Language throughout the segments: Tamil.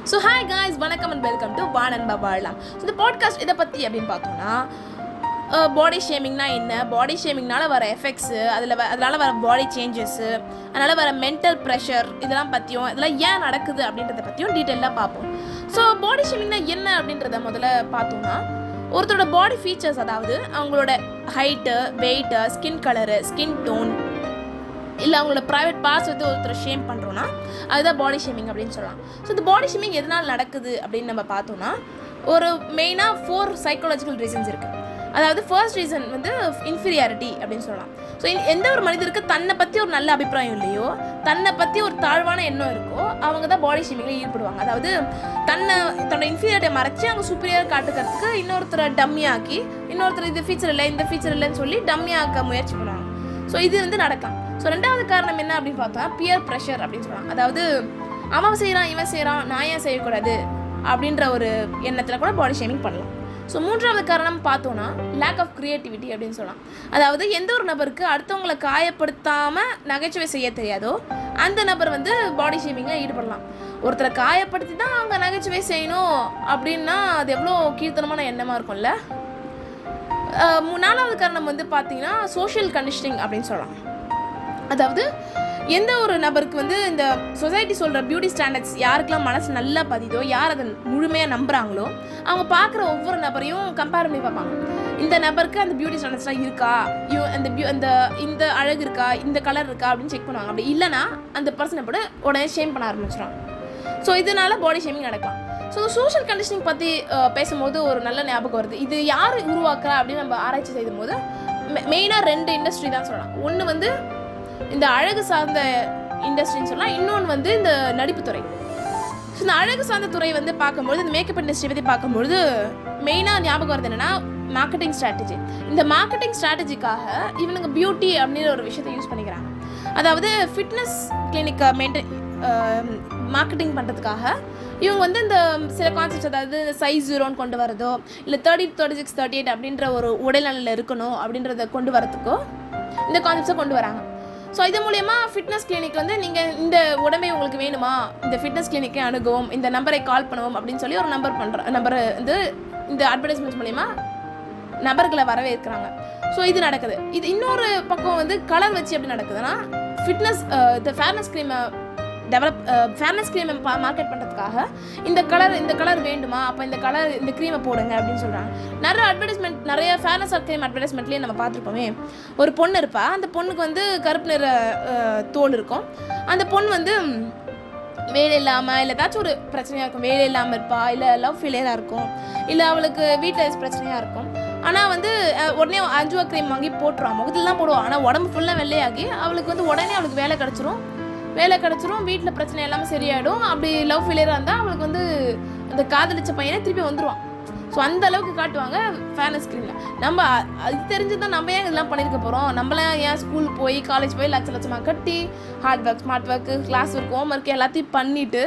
ஸோ ஹாய் காய்ஸ், வணக்கம் அண்ட் வெல்கம் டு வானன்பா வாழலாம். ஸோ இந்த பாட்காஸ்ட் இதை பற்றி அப்படின்னு பார்த்தோம்னா, பாடி ஷேமிங்னா என்ன, பாடி ஷேமிங்னால வர எஃபெக்ட்ஸு, அதனால் வர பாடி சேஞ்சஸ்ஸு, அதனால் வர மென்டல் ப்ரெஷர், இதெல்லாம் பற்றியும் இதெல்லாம் ஏன் நடக்குது அப்படின்றத பற்றியும் டீட்டெயிலாக பார்ப்போம். ஸோ பாடி ஷேமிங்னா என்ன அப்படின்றத முதல்ல பார்த்தோம்னா, ஒருத்தரோட பாடி ஃபீச்சர்ஸ், அதாவது அவங்களோட height, weight, skin colour, skin tone, இல்லை அவங்களோட ப்ரைவேட் பார்ட்ஸ் வந்து ஒருத்தர் ஷேம் பண்ணுறோன்னா அதுதான் பாடி ஷேமிங் அப்படின்னு சொல்லலாம். ஸோ இந்த பாடி ஷேமிங் எதனால் நடக்குது அப்படின்னு நம்ம பார்த்தோன்னா, ஒரு மெயினாக 4 சைக்காலஜிக்கல் ரீசன்ஸ் இருக்குது. அதாவது ஃபர்ஸ்ட் ரீசன் வந்து இன்ஃபீரியாரிட்டி அப்படின்னு சொல்லலாம். ஸோ எந்த ஒரு மனிதருக்கு தன்னை பற்றி ஒரு நல்ல அபிப்பிராயம் இல்லையோ, தன்னை பற்றி ஒரு தாழ்வான எண்ணம் இருக்கோ, அவங்க தான் பாடி ஷேமிங்கில் ஈடுபடுவாங்க. அதாவது தன்னோட இன்ஃபீரியாரிட்டியை மறைச்சி அவங்க சூப்பரியாக காட்டுக்கிறதுக்கு இன்னொருத்தரை டம்மியாக்கி, இன்னொருத்தர் இது ஃபீச்சர் இல்லை இந்த ஃபீச்சர் இல்லைன்னு சொல்லி டம்மியாக்க முயற்சி பண்ணுவாங்க. ஸோ இது வந்து நடக்கலாம். ஸோ ரெண்டாவது காரணம் என்ன அப்படின்னு பார்த்தா, பியர் ப்ரெஷர் அப்படின்னு சொல்லலாம். அதாவது அவன் செய்கிறான் இவன் செய்கிறான், நான் ஏன் செய்யக்கூடாது அப்படின்ற ஒரு எண்ணத்தில் கூட பாடி ஷேமிங் பண்ணலாம். ஸோ மூன்றாவது காரணம் பார்த்தோன்னா, லேக் ஆஃப் க்ரியேட்டிவிட்டி அப்படின்னு சொல்லலாம். அதாவது எந்த ஒரு நபருக்கு அடுத்தவங்களை காயப்படுத்தாமல் நகைச்சுவை செய்ய தெரியாதோ அந்த நபர் வந்து பாடி ஷேமிங்கில் ஈடுபடலாம். ஒருத்தரை காயப்படுத்தி தான் அவங்க நகைச்சுவை செய்யணும் அப்படின்னா அது எவ்வளோ கீழ்த்தனமான எண்ணமாக இருக்கும்ல. நாலாவது காரணம் வந்து பார்த்தீங்கன்னா, சோஷியல் கண்டிஷனிங் அப்படின்னு சொல்லலாம். அதாவது எந்த ஒரு நபருக்கு வந்து இந்த சொசைட்டி சொல்கிற பியூட்டி ஸ்டாண்டர்ட்ஸ் யாருக்கெல்லாம் மனசு நல்லா பதிதோ, யார் அதை முழுமையாக நம்புகிறாங்களோ, அவங்க பார்க்குற ஒவ்வொரு நபரையும் கம்பேர் பண்ணி பார்ப்பாங்க. இந்த நபருக்கு அந்த பியூட்டி ஸ்டாண்டர்ட்ஸ்லாம் இருக்கா, இந்த அழகு இருக்கா, இந்த கலர் இருக்கா அப்படின்னு செக் பண்ணுவாங்க. அப்படி இல்லைனா அந்த பர்சனை கூட உடனே ஷேம் பண்ண ஆரம்பிச்சிடுவாங்க. ஸோ இதனால் பாடி ஷேமிங் நடக்கலாம். ஸோ சோஷியல் கண்டிஷனிங் பற்றி பேசும்போது ஒரு நல்ல ஞாபகம் வருது. இது யார் உருவாக்குறா அப்படின்னு நம்ம ஆராய்ச்சி செய்யும் போது மெயினாக 2 இண்டஸ்ட்ரி தான் சொல்லலாம். ஒன்று வந்து இந்த அழகு சார்ந்த இண்டஸ்ட்ரின்னு சொல்லலாம், இன்னொன்று வந்து இந்த நடிப்புத்துறை. ஸோ இந்த அழகு சார்ந்த துறை வந்து பார்க்கும்போது, இந்த மேக்கப் இண்டஸ்ட்ரி பற்றி பார்க்கும்பொழுது மெயினாக ஞாபகம் வருது என்னென்னா, மார்க்கெட்டிங் ஸ்ட்ராட்டஜி. இந்த மார்க்கெட்டிங் ஸ்ட்ராட்டஜிக்காக இவனுங்க பியூட்டி அப்படின்ற ஒரு விஷயத்தை யூஸ் பண்ணிக்கிறாங்க. அதாவது ஃபிட்னஸ் கிளினிக்கை மார்க்கெட்டிங் பண்ணுறதுக்காக இவங்க வந்து இந்த சில கான்செப்ட்ஸ், அதாவது சைஸ் 0ன்னு கொண்டு வரதோ, இல்லை 30, 36, 38 அப்படின்ற ஒரு உடல்நிலையில் இருக்கணும் அப்படின்றத கொண்டு வரதுக்கோ இந்த கான்செப்ட்ஸை கொண்டு வராங்க. ஸோ இது மூலயமா ஃபிட்னஸ் கிளினிக் வந்து நீங்கள் இந்த உடம்பை உங்களுக்கு வேணுமா, இந்த ஃபிட்னஸ் கிளினிக்கை அணுகவும், இந்த நம்பரை கால் பண்ணுவோம் அப்படின்னு சொல்லி ஒரு நம்பர் வந்து இந்த அட்வர்டைஸ்மெண்ட்ஸ் மூலயமா நபர்களை வரவேற்கிறாங்க. ஸோ இது நடக்குது. இது இன்னொரு பக்கம் வந்து கலர் வச்சு எப்படி நடக்குதுன்னா, இந்த ஃபேர்னஸ் க்ரீமை மார்க்கெட் பண்ணுறதுக்காக இந்த கலர் வேண்டுமா, அப்போ இந்த க்ரீமை போடுங்க அப்படின்னு சொல்கிறாங்க. நிறைய ஃபேர்னஸ் க்ரீம் அட்வர்டைஸ்மெண்ட்லேயே நம்ம பார்த்துருப்போமே. ஒரு பொண்ணு இருப்பா, அந்த பொண்ணுக்கு வந்து கருப்பு நிற தோல் இருக்கும். அந்த பொண்ணு வந்து வேலை இல்லாமல், இல்லை ஏதாச்சும் ஒரு பிரச்சனையாக இருக்கும், வேலை இல்லாமல் இருப்பா, இல்லை லவ் ஃபெயிலியராக இருக்கும், இல்லை அவளுக்கு வீட்டில் பிரச்சனையாக இருக்கும். ஆனால் வந்து உடனே 5 ரூபா க்ரீம் வாங்கி போட்டுருவான், முகத்தில் தான் போடுவான். ஆனால் உடம்பு ஃபுல்லாக வெள்ளையாகி அவளுக்கு வந்து உடனே அவளுக்கு வேலை கிடச்சிரும், வீட்டில் பிரச்சனை எல்லாமே சரியாயிடும். அப்படி லவ் ஃபெயிலியராக இருந்தால் அவளுக்கு வந்து அந்த காதலிச்ச பையனே திருப்பி வந்துடுவான். ஸோ அந்த அளவுக்கு காட்டுவாங்க ஃபேர்னஸ் க்ரீமில். நம்ம அது தெரிஞ்சு தான் நம்ம ஏன் இதெல்லாம் பண்ணியிருக்க போகிறோம். நம்மளாம் ஏன் ஸ்கூல் போய் காலேஜ் போய் லட்சமாக கட்டி hard work, smart work, class work, home work எல்லாத்தையும் பண்ணிவிட்டு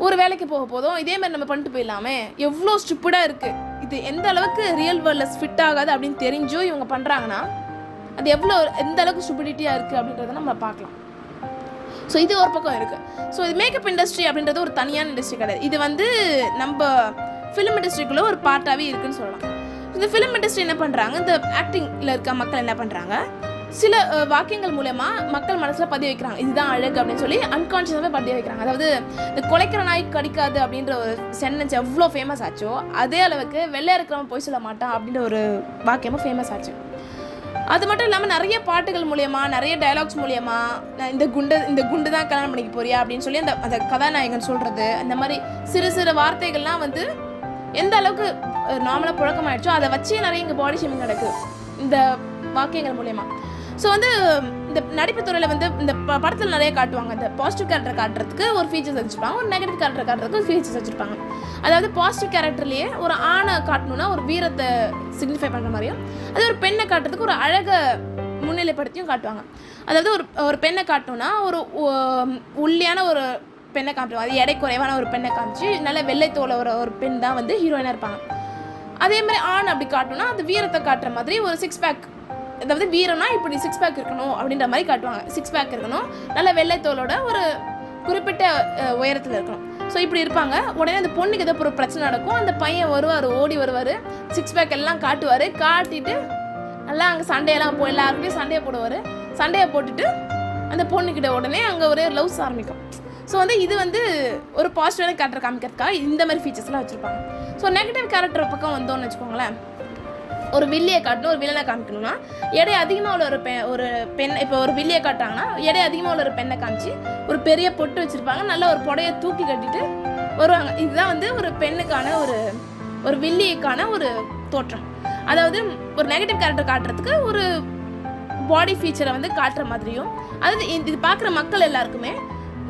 ஒரு வேலைக்கு போக போதும் இதே மாதிரி நம்ம பண்ணிட்டு போயிடலாமே. எவ்வளோ ஸ்டூப்பிடாக இருக்குது இது. எந்த அளவுக்கு ரியல் வேர்ல்டில் ஃபிட் ஆகாது அப்படின்னு தெரிஞ்சும் இவங்க பண்ணுறாங்கன்னா அது எந்த அளவுக்கு ஸ்டூபிடிட்டியாக இருக்குது அப்படின்றத நம்ம பார்க்கலாம். ஸோ இது ஒரு பக்கம் இருக்குது. ஸோ இது மேக்கப் இண்டஸ்ட்ரி அப்படின்றது ஒரு தனியான இண்டஸ்ட்ரி கிடையாது. இது வந்து நம்ம ஃபிலிம் இண்டஸ்ட்ரிக்குள்ளே ஒரு பார்ட்டாகவே இருக்குதுன்னு சொல்லலாம். இந்த ஃபிலிம் இண்டஸ்ட்ரி என்ன பண்ணுறாங்க, இந்த ஆக்டிங்கில் இருக்க மக்கள் என்ன பண்ணுறாங்க, சில வாக்கியங்கள் மூலமா மக்கள் மனசில் பதிய வைக்கிறாங்க. இதுதான் அழகு அப்படின்னு சொல்லி அன்கான்ஷியஸாகவே பதிய வைக்கிறாங்க. அதாவது இந்த கொலைக்கிற நாய் கடிக்காது அப்படின்ற ஒரு சென்டென்ஸ் எவ்வளோ ஃபேமஸ் ஆச்சோ, அதே அளவுக்கு வெள்ளையா இருக்கிறவன் போய் சொல்ல மாட்டான் அப்படின்ற ஒரு வாக்கியமும் ஃபேமஸ் ஆச்சு. அது மட்டும் இல்லாமல் நிறைய பாட்டுகள் மூலயமா, நிறைய டைலாக்ஸ் மூலயமா, இந்த குண்டு தான் கல்யாணம் பண்ணிக்க போறியா அப்படின்னு சொல்லி அந்த கதாநாயகன் சொல்கிறது, அந்த மாதிரி சிறு வார்த்தைகள்லாம் வந்து எந்த அளவுக்கு நார்மலாக புழக்கமாயிடுச்சோ அதை வச்சே நிறைய இங்கே பாடி ஷேமிங் நடக்குது இந்த வாக்கியங்கள் மூலயமா. ஸோ வந்து இந்த நடிப்புத்துறையில் வந்து இந்த படத்தில் நிறைய காட்டுவாங்க. இந்த பாசிட்டிவ் கேரக்டர் காட்டுறதுக்கு ஒரு ஃபீச்சர்ஸ் வச்சுருப்பாங்க, ஒரு நெகட்டிவ் கேரக்டர் காட்டுறதுக்கு ஒரு ஃபீச்சர்ஸ் வச்சுருப்பாங்க. அதாவது பாசிட்டிவ் கேரக்டர்லேயே ஒரு ஆணை காட்டணுன்னா ஒரு வீரத்தை சிக்னிஃபை பண்ணுற மாதிரியும், அதே ஒரு பெண்ணை காட்டுறதுக்கு ஒரு அழகை முன்னிலைப்படுத்தியும் காட்டுவாங்க. அதாவது ஒரு பெண்ணை காட்டணுன்னா ஒரு ஒல்லியான ஒரு பெண்ணை காமிப்பாங்க, அது எடை குறைவான ஒரு பெண்ணை காமிச்சு நல்ல வெள்ளை தோலை ஒரு பெண் தான் வந்து ஹீரோயினாக இருப்பாங்க. அதே மாதிரி ஆண் அப்படி காட்டணும்னா அது வீரத்தை காட்டுற மாதிரி ஒரு 6 பேக், அதாவது வீரம்னா இப்படி 6 பேக் இருக்கணும் அப்படின்ற மாதிரி காட்டுவாங்க. 6 பேக் இருக்கணும், நல்ல வெள்ளை தோலோட ஒரு குறிப்பிட்ட உயரத்தில் இருக்கணும். ஸோ இப்படி இருப்பாங்க. உடனே அந்த பொண்ணுக்கு ஏதோ ஒரு பிரச்சனை நடக்கும். அந்த பையன் வருவார், ஓடி வருவார், சிக்ஸ் பேக் எல்லாம் காட்டுவார். காட்டிட்டு நல்லா அங்கே சண்டையெல்லாம் எல்லாருக்கிட்டையும் சண்டையை போடுவார். சண்டையை போட்டுட்டு அந்த பொண்ணுக்கிட்ட உடனே அங்கே ஒரு லவ்ஸ் ஆரம்பிக்கும். ஸோ வந்து இது வந்து ஒரு பாசிட்டிவான கேரக்டர் காமிக்கிறதுக்காக இந்த மாதிரி ஃபீச்சர்ஸ்லாம் வச்சுருப்பாங்க. ஸோ நெகட்டிவ் கேரக்டர் பக்கம் வந்தோன்னு வச்சுக்கோங்களேன், ஒரு வில்லியை காட்டணும், ஒரு வில்லனை காமிக்கணும்னா எடை அதிகமாக உள்ள ஒரு பெண் இப்போ ஒரு வில்லியை காட்டுறாங்கன்னா எடை அதிகமாக உள்ள ஒரு பெண்ணை காமிச்சு ஒரு பெரிய பொட்டு வச்சுருப்பாங்க, நல்லா ஒரு புடையை தூக்கி கட்டிட்டு வருவாங்க. இதுதான் வந்து ஒரு பெண்ணுக்கான ஒரு வில்லியைக்கான ஒரு தோற்றம். அதாவது ஒரு நெகட்டிவ் கேரக்டர் காட்டுறதுக்கு ஒரு பாடி ஃபீச்சரை வந்து காட்டுற மாதிரியும், அதாவது இது பார்க்குற மக்கள் எல்லாருக்குமே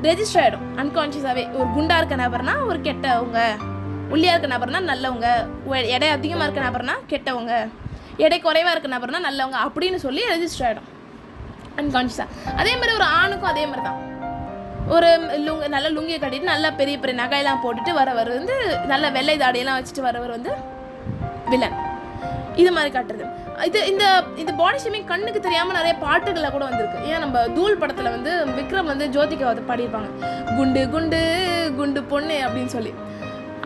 ரெஜிஸ்டர் ஆகிடும் அன்கான்ஷியஸாகவே. ஒரு குண்டா இருக்க நபர்னா ஒரு கெட்டவங்க, ஒல்லியாக இருக்க நபர்னா நல்லவங்க, எடை அதிகமாக இருக்க நபர்னா கெட்டவங்க, எடை குறைவாக இருக்க நபர்னா நல்லவங்க அப்படின்னு சொல்லி ரெஜிஸ்டர் ஆகிடும் அன்கான்ஷியஸாக. அதே மாதிரி ஒரு ஆணுக்கும் அதே மாதிரி தான். ஒரு நல்ல லுங்கியை கட்டிட்டு நல்லா பெரிய பெரிய நகையெல்லாம் போட்டுட்டு வரவர் வந்து நல்ல வெள்ளை தாடியெல்லாம் வச்சுட்டு வரவர் வந்து வில்லன். இது மாதிரி காட்டுறது. இந்த இந்த பாடி ஷேமிங் கண்ணுக்கு தெரியாமல் நிறைய பாட்டுகளில் கூட வந்திருக்கு. ஏன் நம்ம தூள் படத்தில் வந்து விக்ரம் வந்து ஜோதிகா பாடியிருப்பாங்க, குண்டு குண்டு குண்டு பொண்ணு அப்படின்னு சொல்லி.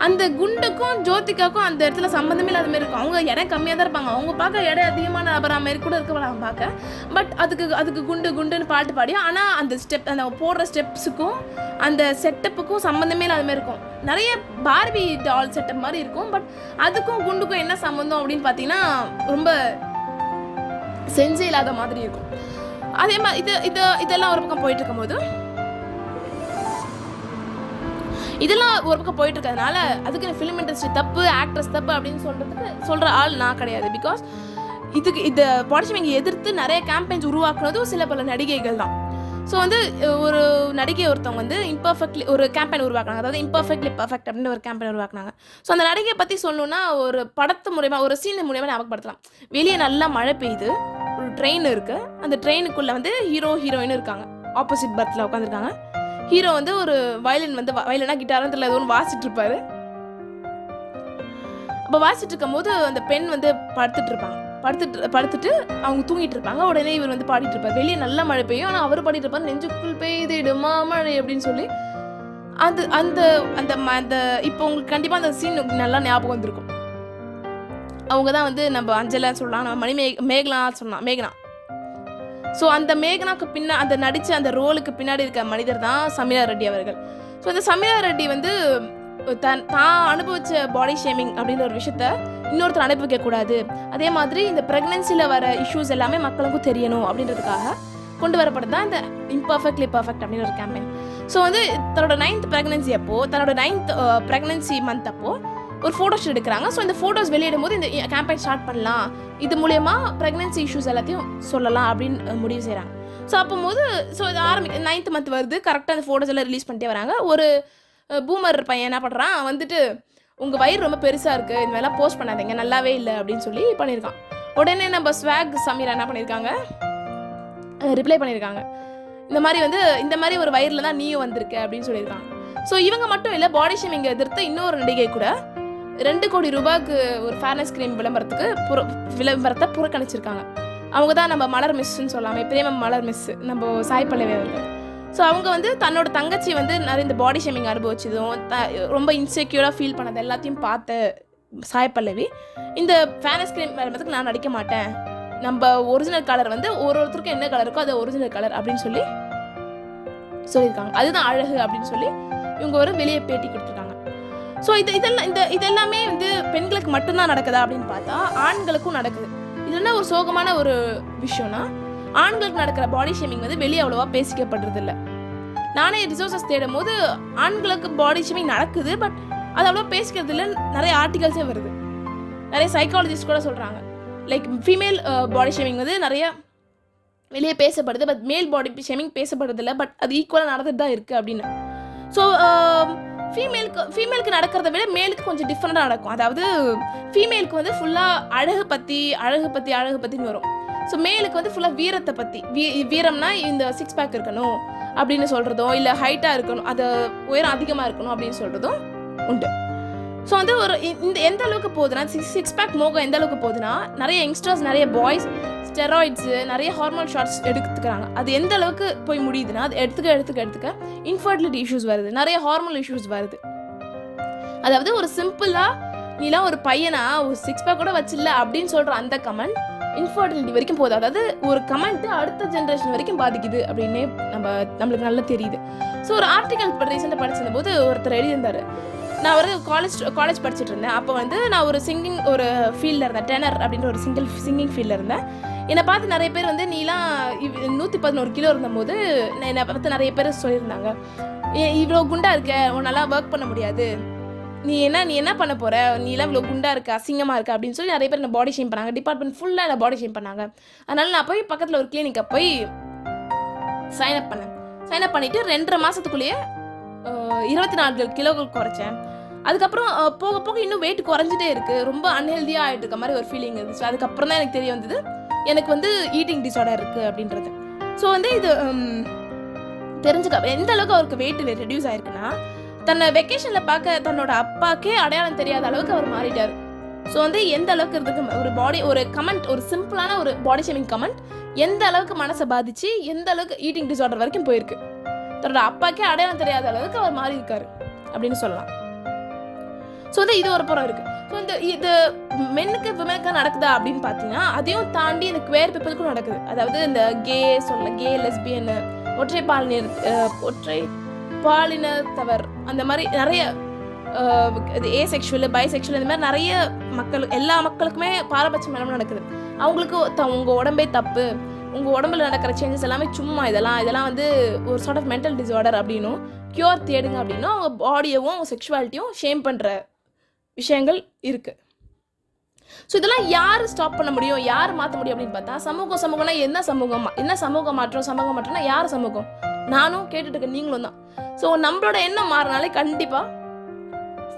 அந்த குண்டுக்கும் ஜோதிகாக்கும் அந்த இடத்துல சம்மந்தமே இல்லாத மாதிரி இருக்கும். அவங்க எடை கம்மியாக தான் இருப்பாங்க, அவங்க பார்க்க எடை அதிகமான நபரா மாதிரி கூட இருக்க பார்க்க. பட் அதுக்கு குண்டு குண்டுன்னு பாட்டு பாடி, ஆனால் அந்த அந்த போடுற ஸ்டெப்ஸுக்கும் அந்த செட்டப்புக்கும் சம்மந்தமே இல்லாத மாதிரி இருக்கும். நிறைய பார்பி டால் செட்டப் மாதிரி இருக்கும். பட் அதுக்கும் குண்டுக்கும் என்ன சம்மந்தம் அப்படின்னு பார்த்தீங்கன்னா ரொம்ப செஞ்சே இல்லாத மாதிரி இருக்கும். அதே மாதிரி இதெல்லாம் ஒரு பக்கம் போயிட்டு இருக்கும்போது, இதெல்லாம் ஒரு பக்கம் போயிட்டு இருக்கிறதுனால அதுக்கு ஃபிலிம் இண்டஸ்ட்ரி தப்பு, ஆக்ட்ரஸ் தப்பு அப்படின்னு சொல்கிற ஆள் நான் கிடையாது. பிகாஸ் இந்த பாடி ஷேமிங்கை எதிர்த்து நிறைய கேம்பெயின்ஸ் உருவாக்குனதும் சில பல நடிகைகள் தான். ஸோ வந்து ஒரு நடிகை ஒருத்தவங்க வந்து இம்பர்ஃபெக்ட்லி ஒரு கேம்பெயின் உருவாக்குனாங்க, அதாவது இம்பர்ஃபெக்ட்லி பர்ஃபெக்ட் அப்படின்னு ஒரு கேம்பெயின் உருவாக்குனாங்க. ஸோ அந்த நடிகையை பற்றி சொல்லணும்னா ஒரு படத்து மூலயமா, ஒரு சீன் மூலயமா ஞாபகப்படுத்தலாம். வெளியே நல்லா மழை பெய்யுது, ஒரு ட்ரெயின் இருக்குது, அந்த ட்ரெயினுக்குள்ளே வந்து ஹீரோ ஹீரோயின் இருக்காங்க, ஆப்போசிட் பர்த்தில் உட்காந்துருக்காங்க. ஹீரோ வந்து ஒரு வயலினா கிட்டாரும் தெரியல ஏதோ ஒன்று வாசிட்டு இருப்பாரு. அப்போ வாசிட்டு இருக்கும் போது அந்த பெண் வந்து படுத்துட்டு அவங்க தூங்கிட்டு இருப்பாங்க. உடனே இவர் வந்து பாடிட்டு இருப்பார். வெளியே நல்ல மழை பெய்யும், ஆனால் அவர் பாடிட்டு இருப்பார், நெஞ்சுக்குள் பெய்திடுமா மழை அப்படின்னு சொல்லி. அது அந்த அந்த அந்த இப்போ உங்களுக்கு கண்டிப்பாக அந்த சீன் நல்லா ஞாபகம் வந்திருக்கும். அவங்க தான் வந்து நம்ம அஞ்சலான்னு சொல்லலாம், நம்ம மேகனா சொல்லலாம், மேகனா. ஸோ அந்த மேகனாக்கு அந்த நடித்த அந்த ரோலுக்கு பின்னாடி இருக்க மனிதர் தான் சமீரா ரெட்டி அவர்கள். ஸோ இந்த சமீரா ரெட்டி வந்து தான் அனுபவிச்ச பாடி ஷேமிங் அப்படின்ற ஒரு விஷயத்த இன்னொருத்தர் அனுபவிக்கக்கூடாது, அதே மாதிரி இந்த ப்ரெக்னன்சியில் வர இஷ்யூஸ் எல்லாமே மக்களுக்கும் தெரியணும் அப்படின்றதுக்காக கொண்டு வரப்பட்டது தான் இந்த இம்பர்ஃபெக்ட்லி பர்ஃபெக்ட் அப்படின்ற ஒரு கேம்பெயின். ஸோ வந்து தன்னோட 9th ப்ரெக்னன்சி அப்போது, தன்னோட 9th ப்ரெக்னன்சி மந்த் அப்போது ஒரு ஃபோட்டோஸ் எடுக்கிறாங்க. ஸோ இந்த ஃபோட்டோஸ் வெளியிடும் போது இந்த கேம்பெயின் ஸ்டார்ட் பண்ணலாம், இது மூலயமா ப்ரெக்னன்சி இஷ்யூஸ் எல்லாத்தையும் சொல்லலாம் அப்படின்னு முடிவு செய்கிறாங்க. ஸோ அப்போது இது 9th மந்த் வருது, கரெக்டாக அந்த ஃபோட்டோஸ் எல்லாம் ரிலீஸ் பண்ணிட்டே வராங்க. ஒரு பூமர் பையன் என்ன பண்ணுறான், வந்துட்டு உங்கள் வயிறு ரொம்ப பெருசாக இருக்குது, இந்த மாதிரிலாம் போஸ்ட் பண்ணாதீங்க, நல்லாவே இல்லை அப்படின்னு சொல்லி பண்ணியிருக்கான். உடனே நம்ம ஸ்வாக் சமீரா என்ன பண்ணியிருக்காங்க, ரிப்ளை பண்ணியிருக்காங்க, இந்த மாதிரி ஒரு வயிறில் தான் நீயும் வந்திருக்க அப்படின்னு சொல்லியிருக்காங்க. ஸோ இவங்க மட்டும் இல்லை, பாடி ஷேமிங்கை எதிர்த்து இன்னொரு நடிகை கூட 2 கோடி ரூபாய்க்கு ஒரு ஃபேர்னஸ் கிரீம் விளம்பரத்தை புறக்கணிச்சிருக்காங்க. அவங்க தான் நம்ம மலர் மிஸ்ன்னு சொல்லாமல் பிரேம மலர் மிஸ், நம்ம சாய் பல்லவி அவர்கள். ஸோ அவங்க வந்து தன்னோட தங்கச்சி வந்து நிறைய இந்த பாடி ஷேமிங் அனுபவிச்சதும் ரொம்ப இன்செக்யூராக ஃபீல் பண்ணது எல்லாத்தையும் பார்த்த சாய் பல்லவி இந்த ஃபேர்னஸ் கிரீம் விளம்பரத்துக்கு நான் நடிக்க மாட்டேன், நம்ம ஒரிஜினல் கலர் வந்து ஒருத்தருக்கும் என்ன கலர் இருக்கோ அது ஒரிஜினல் கலர் அப்படின்னு சொல்லியிருக்காங்க. அதுதான் அழகு அப்படின்னு சொல்லி இவங்க ஒரு வெளியே பேட்டி கொடுத்துருக்காங்க. ஸோ இதெல்லாமே வந்து பெண்களுக்கு மட்டும்தான் நடக்குதா அப்படின்னு பார்த்தா ஆண்களுக்கும் நடக்குது. இது என்ன ஒரு சோகமான ஒரு விஷயம்னா, ஆண்களுக்கு நடக்கிற பாடி ஷேமிங் வந்து வெளியே அவ்வளோவா பேசிக்கப்படுறது இல்லை. நானே ரிசோர்ஸஸ் தேடும் போது ஆண்களுக்கு பாடி ஷேமிங் நடக்குது, பட் அது அவ்வளோ பேசிக்கிறது இல்லை. நிறைய ஆர்டிகல்ஸே வருது, நிறைய சைக்காலஜிஸ்ட் கூட சொல்கிறாங்க லைக் ஃபீமேல் பாடி ஷேமிங் வந்து நிறைய வெளியே பேசப்படுது, பட் மேல் பாடி ஷேமிங் பேசப்படுறது இல்லை, பட் அது ஈக்குவலாக நடந்துட்டு தான் இருக்குது அப்படின்னு. ஸோ ஃபீமேலுக்கு நடக்கிறத விட மேலுக்கு கொஞ்சம் டிஃப்ரெண்ட்டாக நடக்கும். அதாவது ஃபீமேலுக்கு வந்து ஃபுல்லாக அழகு பற்றின்னு வரும். ஸோ மேலுக்கு வந்து ஃபுல்லாக வீரத்தை பற்றி, வீரம்னா இந்த 6 பேக் இருக்கணும் அப்படின்னு சொல்கிறதும், இல்லை ஹைட்டாக இருக்கணும், அது உயரம் அதிகமாக இருக்கணும் அப்படின்னு சொல்கிறதும் உண்டு. ஸோ வந்து ஒரு இந்த எந்த அளவுக்கு போகுதுன்னா சிக்ஸ் பேக் மோகம் எந்த அளவுக்கு போகுதுன்னா நிறைய யங்ஸ்டர்ஸ் நிறைய பாய்ஸ் ஸ்டெராய்ட்ஸு நிறைய ஹார்மோன் ஷாட்ஸ் எடுத்துக்கிறாங்க. அது எந்த அளவுக்கு போய் முடியுதுன்னா அது எடுத்துக்க இன்ஃபர்டிலிட்டி இஷ்யூஸ் வருது, நிறைய ஹார்மோன் இஷ்யூஸ் வருது. அதாவது ஒரு சிம்பிளாக நீலாம் ஒரு பையனா ஒரு சிக்ஸ் பேக் கூட வச்சில்ல அப்படின்னு சொல்கிற அந்த கமெண்ட் இன்ஃபர்டிலிட்டி வரைக்கும் போகுது. அதாவது ஒரு கமெண்ட்டு அடுத்த ஜென்ரேஷன் வரைக்கும் பாதிக்குது அப்படின்னே நம்மளுக்கு நல்லா தெரியுது. ஸோ ஒரு ஆர்டிக்கல் ரீசெண்டாக படிச்சிருந்த போது ஒருத்தர் எழுதியிருந்தார். நான் ஒரு காலேஜ் படிச்சுட்டு இருந்தேன். அப்போ வந்து நான் ஒரு ஒரு ஃபீல்டில் இருந்தேன், டெனர் அப்படின்ற ஒரு சிங்கிங் ஃபீல்டில் இருந்தேன். என்னை பார்த்து நிறைய பேர் வந்து நீலாம் 111 கிலோ இருந்தபோது என்னை பார்த்து நிறைய பேர் சொல்லியிருந்தாங்க, இவ்வளோ குண்டா இருக்க, உன்னால ஒர்க் பண்ண முடியாது, நீ என்ன பண்ண போகிற, நீலாம் இவ்வளோ குண்டா இருக்க, அசிங்கமாக இருக்க அப்படின்னு சொல்லி நிறைய பேர் என்னை பாடி ஷேம் பண்ணாங்க. டிபார்ட்மெண்ட் ஃபுல்லாக என்னை பாடி ஷேம் பண்ணாங்க. அதனால நான் போய் பக்கத்தில் ஒரு கிளினிக்கை போய் சைன் அப் பண்ணிவிட்டு 2.5 மாதத்துக்குள்ளேயே 24 கிலோக்கள் குறைச்சேன். அதுக்கப்புறம் போக போக இன்னும் வெயிட் குறைஞ்சிட்டே இருக்குது, ரொம்ப அன்ஹெல்தியாக ஆகிட்டு இருக்க மாதிரி ஒரு ஃபீலிங் இருந்துச்சு. அதுக்கப்புறம் தான் எனக்கு தெரிய வந்தது எனக்கு வந்து ஈட்டிங் டிஸார்டர் இருக்குது அப்படின்றது. ஸோ வந்து இது தெரிஞ்சுக்க எந்த அளவுக்கு அவருக்கு வெயிட் ரெடியூஸ் ஆயிருக்குன்னா, தன்னை வெக்கேஷனில் பார்க்க தன்னோட அப்பாக்கே அடையாளம் தெரியாத அளவுக்கு அவர் மாறிட்டார். ஸோ வந்து எந்த அளவுக்கு இருக்கு ஒரு கமெண்ட், ஒரு சிம்பிளான ஒரு பாடி ஷேமிங் கமெண்ட் எந்த அளவுக்கு மனசை பாதிச்சு எந்த அளவுக்கு ஈட்டிங் டிஸார்டர் வரைக்கும் போயிருக்கு. தன்னோட அப்பாக்கே அடையாளம் தெரியாத அளவுக்கு அவர் மாறி இருக்காரு அப்படின்னு சொல்லலாம். ஸோ வந்து இது ஒரு புறம் இருக்கு. ஸோ இது மென்னுக்கு விமனுக்கு நடக்குதா அப்படின்னு பார்த்தீங்கன்னா, அதையும் தாண்டி இந்த குவேர் பீப்புளுக்கும் நடக்குது. அதாவது இந்த கே லெஸ்பியன், ஒற்றை பாலினத்தவர், அந்த மாதிரி நிறைய ஏசெக்ஷுவல், பைசெக்ஷுவல், இந்த மாதிரி நிறைய எல்லா மக்களுக்குமே பாரபட்சம் மேலும் நடக்குது. அவங்களுக்கு உங்கள் உடம்பே தப்பு, உங்கள் உடம்புல நடக்கிற சேஞ்சஸ் எல்லாமே சும்மா, இதெல்லாம் வந்து ஒரு சார்ட் ஆஃப் மென்டல் டிஸார்டர் அப்படின்னும் க்யூர் தேடுங்க அப்படின்னும் அவங்க பாடியவும் அவங்க செக்ஷுவாலிட்டியும் ஷேம் பண்ணுற விஷயங்கள் இருக்குது. ஸோ இதெல்லாம் யார் ஸ்டாப் பண்ண முடியும், யார் மாற்ற முடியும் அப்படின்னு பார்த்தா, சமூகம்னா என்ன சமூகம் மாற்றம்னா யார் சமூகம்? நானும் கேட்டுட்டு இருக்கேன், நீங்களும் தான். ஸோ நம்மளோட எண்ணம் மாறினாலே கண்டிப்பாக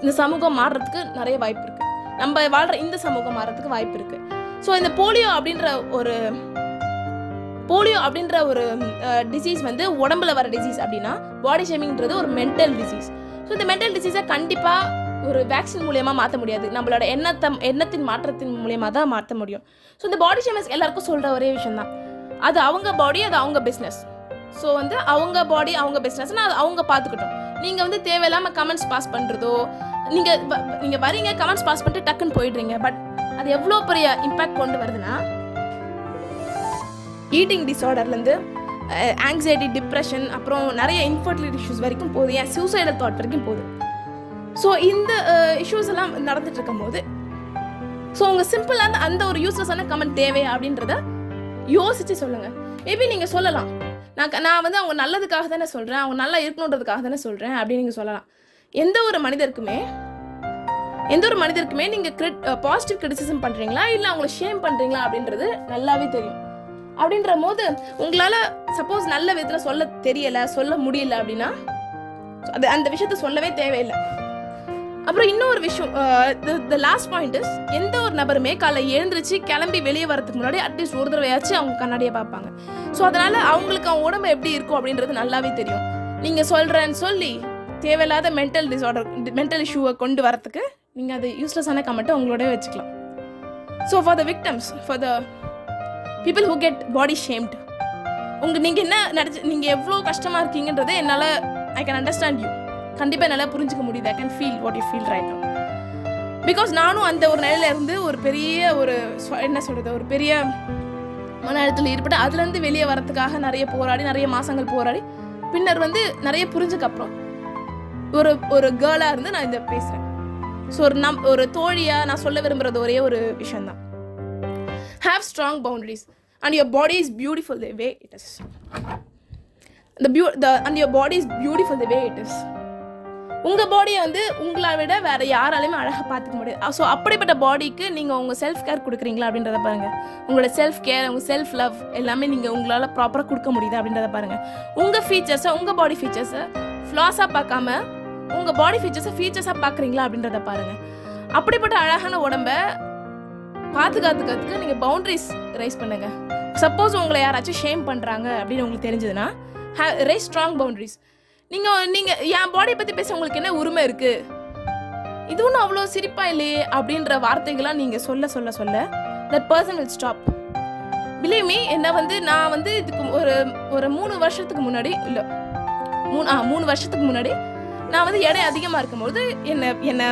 இந்த சமூகம் மாறுறதுக்கு நிறைய வாய்ப்பு இருக்குது, நம்ம வாழ்கிற இந்த சமூகம் மாறுறதுக்கு வாய்ப்பு இருக்குது. ஸோ இந்த போலியோ அப்படின்ற ஒரு டிசீஸ் வந்து உடம்புல வர டிசீஸ் அப்படின்னா, பாடி ஷேமிங்கிறது ஒரு மென்டல் டிசீஸ். ஸோ இந்த மென்டல் டிசீஸை கண்டிப்பாக ஒரு வேக்சின் மூலியமாக மாற்ற முடியாது, நம்மளோட எண்ணத்தின் மாற்றத்தின் மூலியமாக தான் மாற்ற முடியும். ஸோ இந்த பாடி ஷேமிங்ஸ் எல்லாருக்கும் சொல்கிற ஒரே விஷயம் தான், அது அவங்க பாடி, அது அவங்க பிஸ்னஸ். ஸோ வந்து அவங்க பாடி அவங்க பிஸ்னஸ்னால் அது அவங்க பார்த்துக்கிட்டோம். நீங்கள் வந்து தேவையில்லாமல் கமெண்ட்ஸ் பாஸ் பண்ணுறதோ, நீங்கள் வரீங்க கமெண்ட்ஸ் பாஸ் பண்ணிட்டு டக்குன்னு போயிடுறீங்க. பட் அது எவ்வளோ பெரிய இம்பேக்ட் கொண்டு வருதுன்னா, ஈட்டிங் டிஸார்டர்லேருந்து ஆங்ஸைட்டி, டிப்ரெஷன், அப்புறம் நிறைய இன்ஃபர்டிலிட்டி இஷ்யூஸ் வரைக்கும் போகுது, ஏன் சூசைடல் தாட் வரைக்கும் போகுது. ஸோ இந்த இஷ்யூஸ் எல்லாம் நடந்துட்டு இருக்கும் போது, ஸோ உங்கள் சிம்பிளான அந்த ஒரு யூஸ்லெஸ்ஸான கமெண்ட் தேவை அப்படின்றத யோசிச்சு சொல்லுங்கள். மேபி நீங்கள் சொல்லலாம், நான் வந்து அவங்க நல்லதுக்காக தானே சொல்கிறேன், அவங்க நல்லா இருக்கணுன்றதுக்காக தானே சொல்கிறேன் அப்படின்னு நீங்கள் சொல்லலாம். எந்த ஒரு மனிதருக்குமே நீங்கள் பாசிட்டிவ் கிரிட்டிசிசம் பண்ணுறீங்களா இல்லை அவங்கள ஷேம் பண்ணுறீங்களா அப்படின்றது நல்லாவே தெரியும். அப்படின்ற போது உங்களால் சப்போஸ் நல்ல விதத்தில் சொல்ல முடியல அப்படின்னா அந்த விஷயத்த சொல்லவே தேவையில்லை. அப்புறம் இன்னொரு விஷயம், த லாஸ்ட் பாயிண்ட் இஸ், எந்த ஒரு நபருமே காலை எழுந்திரிச்சு கிளம்பி வெளியே வரதுக்கு முன்னாடி அட்லீஸ்ட் ஒரு தடவையாச்சும் அவங்க கண்ணாடியை பார்ப்பாங்க. ஸோ அதனால் அவங்களுக்கு அவங்க உடம்பு எப்படி இருக்கும் அப்படின்றது நல்லாவே தெரியும். நீங்கள் சொல்கிறேன்னு சொல்லி தேவையில்லாத மென்டல் இஷ்யூவை கொண்டு வரத்துக்கு நீங்கள் அது யூஸ்லெஸ்ஸான கமெண்ட்டை உங்களோட வச்சுக்கலாம். So for the victims, for the people who get body shamed, நீங்கள் எவ்வளோ கஷ்டமாக இருக்கீங்கன்றதை என்னால் ஐ கேன் அண்டர்ஸ்டாண்ட் யூ. கண்டிப்பாக என்னால் புரிஞ்சுக்க முடியுது. I can feel what you feel right now. Because நானும் அந்த ஒரு நிலையில இருந்து ஒரு பெரிய மன அழுத்தத்தில் ஈடுபட்டு அதுலேருந்து வெளியே வரத்துக்காக நிறைய மாதங்கள் போராடி பின்னர் வந்து நிறைய புரிஞ்சுக்கப்புறம் ஒரு கேர்ளாக இருந்து நான் இதை பேசுகிறேன். ஸோ ஒரு தோழியாக நான் சொல்ல விரும்புகிறது ஒரே ஒரு விஷயந்தான், have strong boundaries and your body is beautiful the way it is. And your body is beautiful the way it is. உங்கள் பாடியை வந்து உங்களை விட வேறு யாராலையுமே அழகாக பார்த்துக்க முடியாது. ஸோ அப்படிப்பட்ட பாடிக்கு நீங்கள் உங்கள் செல்ஃப் கேர் கொடுக்குறீங்களா அப்படின்றத பாருங்கள். உங்களோட செல்ஃப் கேர், உங்கள் செல்ஃப் லவ் எல்லாமே நீங்கள் உங்களால் ப்ராப்பராக கொடுக்க முடியுது அப்படின்றத பாருங்கள். உங்கள் ஃபீச்சர்ஸை, உங்கள் பாடி ஃபீச்சர்ஸை ஃப்ளாஸாக பார்க்காம உங்கள் பாடி ஃபீச்சர்ஸாக பார்க்குறீங்களா அப்படின்றத பாருங்கள். அப்படிப்பட்ட அழகான உடம்பை பாதுகாத்துக்கிறதுக்கு நீங்கள் பவுண்ட்ரிஸ் ரைஸ் பண்ணுங்கள். சப்போஸ் உங்களை யாராச்சும் ஷேம் பண்ணுறாங்க அப்படின்னு உங்களுக்கு தெரிஞ்சதுன்னா ரைஸ் ஸ்ட்ராங் பவுண்ட்ரிஸ். நீங்கள் என் பாடியை பற்றி பேச உங்களுக்கு என்ன உரிமை இருக்குது? இது ஒன்றும் அவ்வளோ சிரிப்பா இல்லையே அப்படின்ற வார்த்தைகளாக நீங்கள் சொல்ல சொல்ல சொல்ல that person will stop. Believe me, என்னை வந்து நான் வந்து இதுக்கு ஒரு 3 வருஷத்துக்கு முன்னாடி இல்லை 3 வருஷத்துக்கு முன்னாடி நான் வந்து எடை அதிகமாக இருக்கும்போது என்னை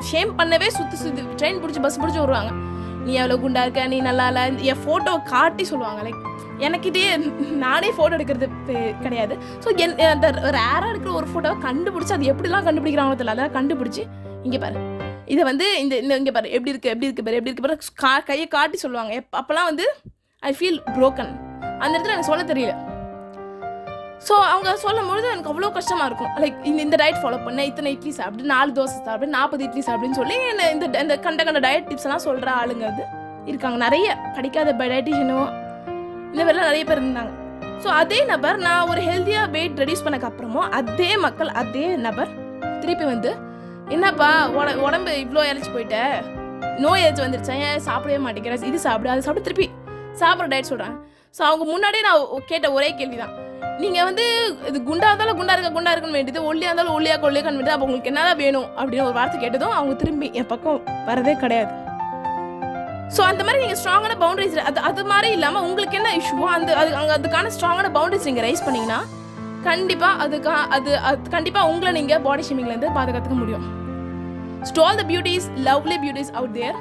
ஷேம் பண்ணவே சுற்றி ட்ரெயின் பிடிச்சி பஸ் பிடிச்சி வருவாங்க. நீ எவ்வளோ குண்டா இருக்க, நீ நல்லா இல்லை, என் ஃபோட்டோவை காட்டி சொல்லுவாங்க. லைக் எனக்கிட்டே நானே ஃபோட்டோ எடுக்கிறது கிடையாது. ஸோ அந்த ரேராக எடுக்கிற ஒரு ஃபோட்டோவை கண்டுபிடிச்சி அது எப்படிலாம் கண்டுபிடிக்கிறாங்களோ தெரியல, அதெல்லாம் கண்டுபிடிச்சி இங்கே பாரு இதை வந்து இந்த இங்கே பாரு எப்படி இருக்கு பாரு கையை காட்டி சொல்லுவாங்க. அப்போல்லாம் வந்து ஐ ஃபீல் ப்ரோக்கன். அந்த இடத்துல எனக்கு சொல்ல தெரியல. ஸோ அவங்க சொல்லும்பொழுது எனக்கு அவ்வளோ கஷ்டமாக இருக்கும். லைக் இந்த டயட் ஃபாலோ பண்ண, இத்தனை இட்லி சாப்பிட்டு, 4 தோசை சாப்பிட்டு, 40 இட்லி சாப்பிடுன்னு சொல்லி இந்த கண்ட டயட் டிப்ஸ் எல்லாம் சொல்கிற ஆளுங்க வந்து இருக்காங்க. நிறைய படிக்காத டயட்டிஷியனோ இந்த மாதிரிலாம் நிறைய பேர் இருந்தாங்க. ஸோ அதே நபர் நான் ஒரு ஹெல்த்தியாக வெயிட் ரெடியூஸ் பண்ணக்கப்புறமும் அதே நபர் திருப்பி வந்து என்னப்பா உடம்பு இவ்வளோ இழைச்சி போயிட்ட, நோய் ஏதாச்சும் வந்துருச்சேன், ஏன் சாப்பிடவே மாட்டேங்கிறேன், இது சாப்பிடு அது சாப்பிட்டு திருப்பி சாப்பிட்ற டயட் சொல்கிறாங்க. ஸோ அவங்க முன்னாடியே நான் கேட்ட ஒரே கேள்வி தான், நீங்கள் வந்து இது குண்டா இருந்தாலும் குண்டா இருக்குன்னு வேண்டியது, ஒல்லியாக இருந்தாலும் ஒல்லியாக வேண்டியது, அப்போ உங்களுக்கு என்னதான் வேணும் அப்படின்னு ஒரு வார்த்தை கேட்டதும் அவங்க திரும்பி என் பக்கம் வரதே கிடையாது. ஸோ அந்த மாதிரி நீங்கள் ஸ்ட்ராங்கான பவுண்டரிஸ் அது மாதிரி இல்லாமல் உங்களுக்கு என்ன இஷ்யூவோ அதுக்கான ஸ்ட்ராங்கான பவுண்டரிஸ் நீங்கள் ரைஸ் பண்ணிங்கன்னா கண்டிப்பாக உங்களை நீங்கள் பாடி ஷேமிங்லேருந்து பாதுகாத்துக்க முடியும். So all the beauties, lovely beauties out there,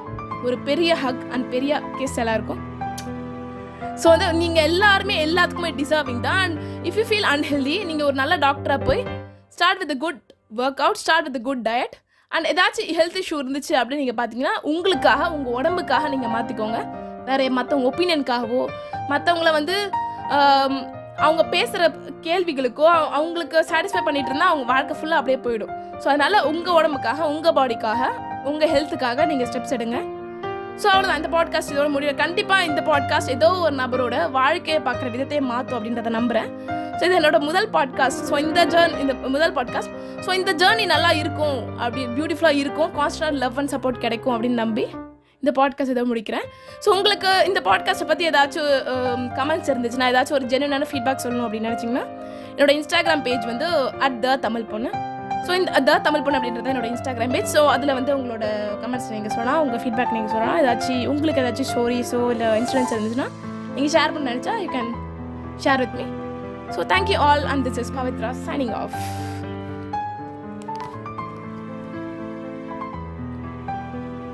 ஒரு பெரிய ஹக் அண்ட் பெரிய கேஸ் எல்லாம் இருக்கும். ஸோ வந்து நீங்கள் எல்லாத்துக்குமே டிசர்விங் தான். And if you feel unhealthy, நீங்கள் ஒரு நல்ல டாக்டராக போய் start with good work out, start with good diet. And ஏதாச்சும் ஹெல்த் இஷ்யூ இருந்துச்சு அப்படின்னு நீங்கள் பார்த்தீங்கன்னா உங்களுக்காக, உங்கள் உடம்புக்காக நீங்கள் மாற்றிக்கோங்க. வேறு மற்றவங்க ஒப்பீனியனுக்காகவோ, மற்றவங்கள வந்து அவங்க பேசுகிற கேள்விகளுக்கோ அவங்களுக்கு சாட்டிஸ்ஃபை பண்ணிட்டு இருந்தால் அவங்க வாழ்க்கை ஃபுல்லாக அப்படியே போயிடும். ஸோ அதனால் உங்கள் உடம்புக்காக, உங்கள் பாடிக்காக, உங்கள் ஹெல்த்துக்காக நீங்கள் ஸ்டெப்ஸ் எடுங்க. ஸோ அவ்வளோதான், இந்த பாட்காஸ்ட் இதோட முடியும். கண்டிப்பாக இந்த பாட்காஸ்ட் ஏதோ ஒரு நபரோட வாழ்க்கையை பார்க்குற விதத்தையே மாற்றும் அப்படின்றத நம்புகிறேன். ஸோ இது என்னோட முதல் பாட்காஸ்ட். ஸோ இந்த முதல் பாட்காஸ்ட். ஸோ இந்த ஜேர்னி நல்லா இருக்கும், அப்படி பியூட்டிஃபுல்லாக இருக்கும், கான்ஸ்டன்ட் லவ் அண்ட் சப்போர்ட் கிடைக்கும் அப்படின்னு நம்பி இந்த பாட்காஸ்ட் இதை முடிக்கிறேன். ஸோ உங்களுக்கு இந்த பாட்காஸ்ட்டை பற்றி ஏதாச்சும் கமெண்ட்ஸ் இருந்துச்சுன்னா, ஏதாச்சும் ஒரு ஜென்யூனான ஃபீட்பேக் சொல்லணும் அப்படின்னு நினச்சிங்கன்னா, என்னோட இன்ஸ்டாகிராம் பேஜ் வந்து @TheTamilPonnu. ஸோ இந்த @TheTamilPonnu அப்படின்றது என்னோட இன்ஸ்டாகிராம் பேஜ். ஸோ அதில் வந்து உங்களோட கமெண்ட்ஸ் நீங்கள் சொல்லலாம், உங்கள் ஃபீட்பேக் நீங்கள் சொல்லலாம். உங்களுக்கு ஏதாச்சும் ஸ்டோரிஸோ இல்லை இன்சிடென்ட்ஸ் இருந்துச்சுன்னா நீங்கள் ஷேர் பண்ண நினச்சா you can share with me. So thank you all, and this is Pavithra signing off.